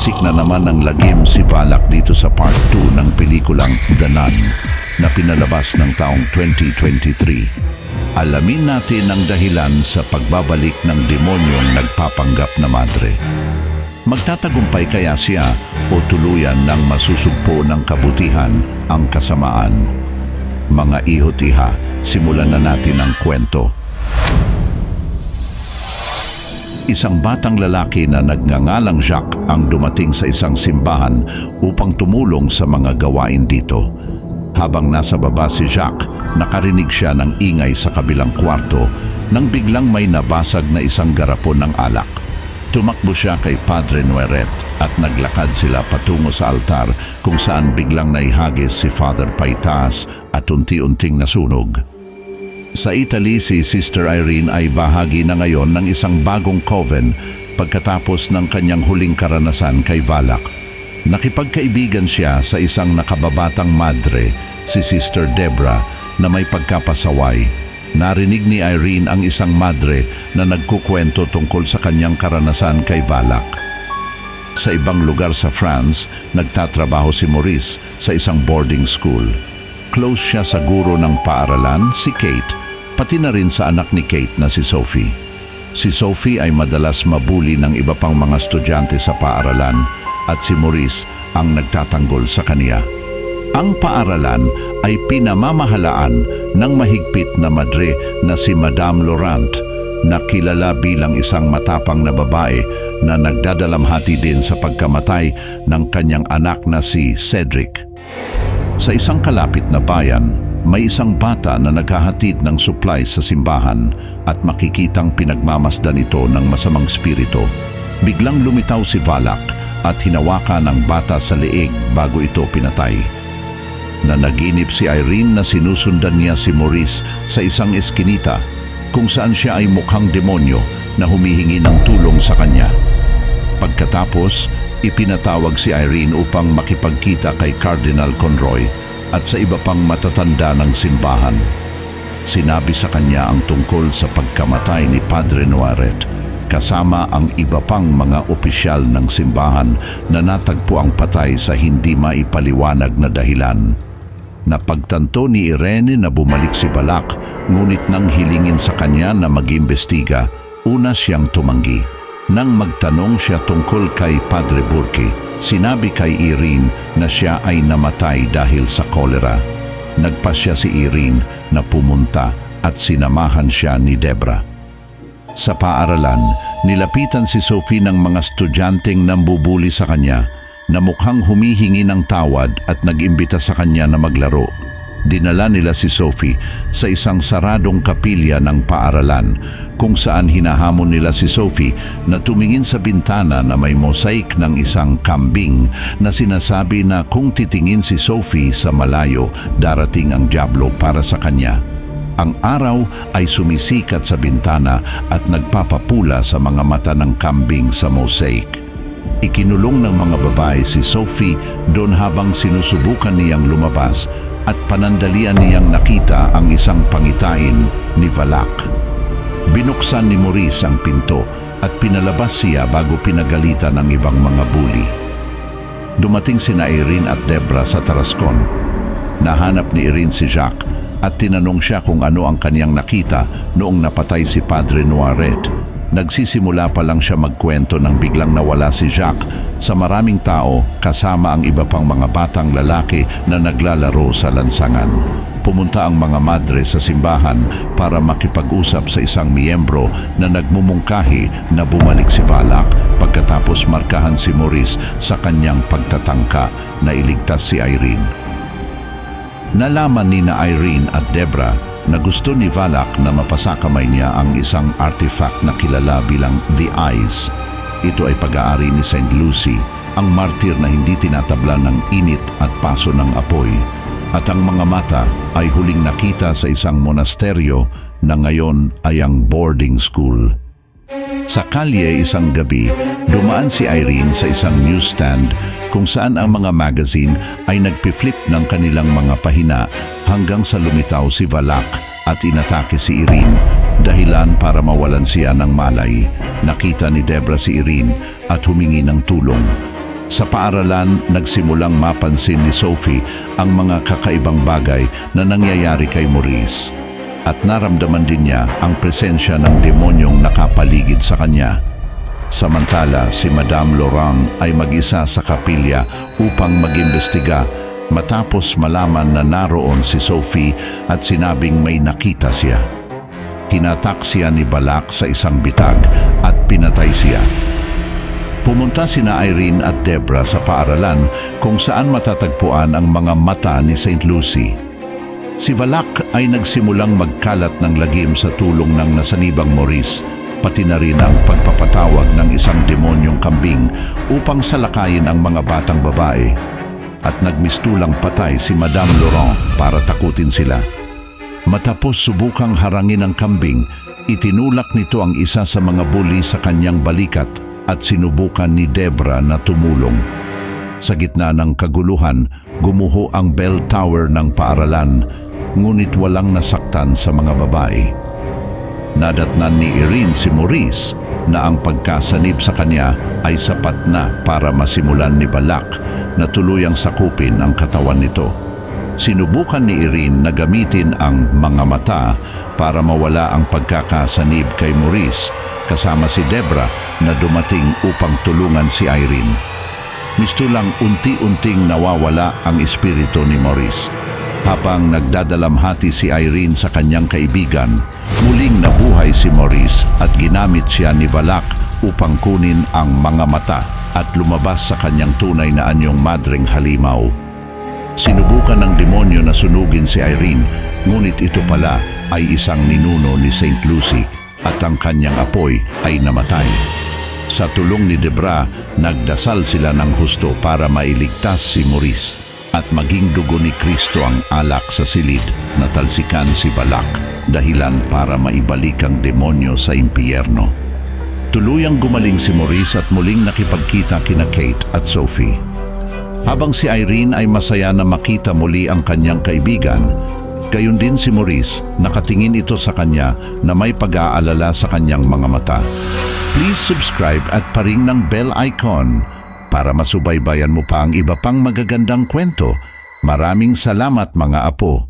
Nagsiksik na naman ng lagim si Valak dito sa part 2 ng pelikulang The Nun na pinalabas ng taong 2023. Alamin natin ang dahilan sa pagbabalik ng demonyong nagpapanggap na madre. Magtatagumpay kaya siya o tuluyan ng masusugpo ng kabutihan ang kasamaan? Mga ihot-iha, simulan na natin ang kwento. Isang batang lalaki na nagngangalang Jacques ang dumating sa isang simbahan upang tumulong sa mga gawain dito. Habang nasa baba si Jacques, nakarinig siya ng ingay sa kabilang kwarto nang biglang may nabasag na isang garapon ng alak. Tumakbo siya kay Padre Nueret at naglakad sila patungo sa altar kung saan biglang naihagis si Father Paitas at unti-unting nasunog. Sa Italy, si Sister Irene ay bahagi na ngayon ng isang bagong coven pagkatapos ng kanyang huling karanasan kay Valak. Nakipagkaibigan siya sa isang nakababatang madre, si Sister Debra, na may pagkapasaway. Narinig ni Irene ang isang madre na nagkukwento tungkol sa kanyang karanasan kay Valak. Sa ibang lugar sa France, nagtatrabaho si Maurice sa isang boarding school. Close siya sa guro ng paaralan, si Kate, pati na rin sa anak ni Kate na si Sophie. Si Sophie ay madalas mabuli ng iba pang mga estudyante sa paaralan at si Maurice ang nagtatanggol sa kaniya. Ang paaralan ay pinamamahalaan ng mahigpit na madre na si Madame Laurent, na kilala bilang isang matapang na babae na nagdadalamhati din sa pagkamatay ng kanyang anak na si Cedric. Sa isang kalapit na bayan, may isang bata na naghahatid ng supplies sa simbahan at makikitang pinagmamasdan ito ng masamang spirito. Biglang lumitaw si Valak at hinawakan ang bata sa leeg bago ito pinatay. Nanaginip si Irene na sinusundan niya si Maurice sa isang eskinita kung saan siya ay mukhang demonyo na humihingi ng tulong sa kanya. Pagkatapos, ipinatawag si Irene upang makipagkita kay Cardinal Conroy at sa iba pang matatanda ng simbahan. Sinabi sa kanya ang tungkol sa pagkamatay ni Padre Nueret, kasama ang iba pang mga opisyal ng simbahan na natagpo ang patay sa hindi maipaliwanag na dahilan. Napagtanto ni Irene na bumalik si Valak, ngunit nang hilingin sa kanya na mag-imbestiga, una siyang tumanggi. Nang magtanong siya tungkol kay Padre Burke, sinabi kay Irene na siya ay namatay dahil sa kolera. Nagpasya si Irene na pumunta at sinamahan siya ni Debra. Sa paaralan, nilapitan si Sophie ng mga estudyanteng nambubuli sa kanya na mukhang humihingi ng tawad at nag-imbita sa kanya na maglaro. Dinala nila si Sophie sa isang saradong kapilya ng paaralan kung saan hinahamon nila si Sophie na tumingin sa bintana na may mosaic ng isang kambing na sinasabi na kung titingin si Sophie sa malayo, darating ang dyablo para sa kanya. Ang araw ay sumisikat sa bintana at nagpapapula sa mga mata ng kambing sa mosaic. Ikinulong ng mga babae si Sophie doon habang sinusubukan niyang lumabas at panandalian niyang nakita ang isang pangitain ni Valak. Binuksan ni Maurice ang pinto at pinalabas siya bago pinagalitan ng ibang mga bully. Dumating sina Irene at Debra sa Tarascon. Nahanap ni Irene si Jacques at tinanong siya kung ano ang kaniyang nakita noong napatay si Padre Nueret. Nagsisimula pa lang siya magkwento nang biglang nawala si Jacques sa maraming tao kasama ang iba pang mga batang lalaki na naglalaro sa lansangan. Pumunta ang mga madre sa simbahan para makipag-usap sa isang miyembro na nagmumungkahi na bumalik si Valak pagkatapos markahan si Maurice sa kanyang pagtatangka na iligtas si Irene. Nalaman ni na Irene at Debra na gusto ni Valak na mapasakamay niya ang isang artifact na kilala bilang The Eyes. Ito ay pag-aari ni Saint Lucy, ang martir na hindi tinatabla ng init at paso ng apoy. At ang mga mata ay huling nakita sa isang monasteryo na ngayon ay ang boarding school. Sa kalye isang gabi, dumaan si Irene sa isang newsstand kung saan ang mga magazine ay nagpi-flip ng kanilang mga pahina hanggang sa lumitaw si Valak at inatake si Irene, dahilan para mawalan siya ng malay. Nakita ni Debra si Irene at humingi ng tulong. Sa paaralan, nagsimulang mapansin ni Sophie ang mga kakaibang bagay na nangyayari kay Maurice. At naramdaman din niya ang presensya ng demonyong nakapaligid sa kanya. Samantala, si Madame Laurent ay mag-isa sa kapilya upang mag-imbestiga matapos malaman na naroon si Sophie at sinabing may nakita siya. Hinatak siya ni Balak sa isang bitag at pinatay siya. Pumunta sina Irene at Debra sa paaralan kung saan matatagpuan ang mga mata ni St. Lucy. Si Balak ay nagsimulang magkalat ng lagim sa tulong ng nasanibang Maurice, pati na rin ang pagpapatawag ng isang demonyong kambing upang salakayin ang mga batang babae. At nagmistulang patay si Madame Laurent para takutin sila. Matapos subukang harangin ang kambing, itinulak nito ang isa sa mga bully sa kanyang balikat at sinubukan ni Debra na tumulong. Sa gitna ng kaguluhan, gumuho ang bell tower ng paaralan, ngunit walang nasaktan sa mga babae. Nadatnan ni Irene si Maurice na ang pagkasanib sa kanya ay sapat na para masimulan ni Balak na tuluyang sakupin ang katawan nito. Sinubukan ni Irene na gamitin ang mga mata para mawala ang pagkakasanib kay Maurice, kasama si Debra na dumating upang tulungan si Irene. Mistulang unti-unting nawawala ang espiritu ni Maurice. Habang nagdadalamhati si Irene sa kanyang kaibigan, muling nabuhay si Maurice at ginamit siya ni Balak upang kunin ang mga mata at lumabas sa kanyang tunay na anyong madring halimaw. Sinubukan ng demonyo na sunugin si Irene, ngunit ito pala ay isang ninuno ni St. Lucy at ang kanyang apoy ay namatay. Sa tulong ni Debra, nagdasal sila ng husto para mailigtas si Maurice at maging dugo ni Kristo ang alak sa silid na talsikan si Balak, dahilan para maibalik ang demonyo sa impyerno. Tuluyang gumaling si Maurice at muling nakipagkita kina Kate at Sophie. Habang si Irene ay masaya na makita muli ang kanyang kaibigan, gayon din si Maurice, nakatingin ito sa kanya na may pag-aalala sa kanyang mga mata. Please subscribe at paring ng bell icon para masubaybayan mo pa ang iba pang magagandang kwento. Maraming salamat mga apo.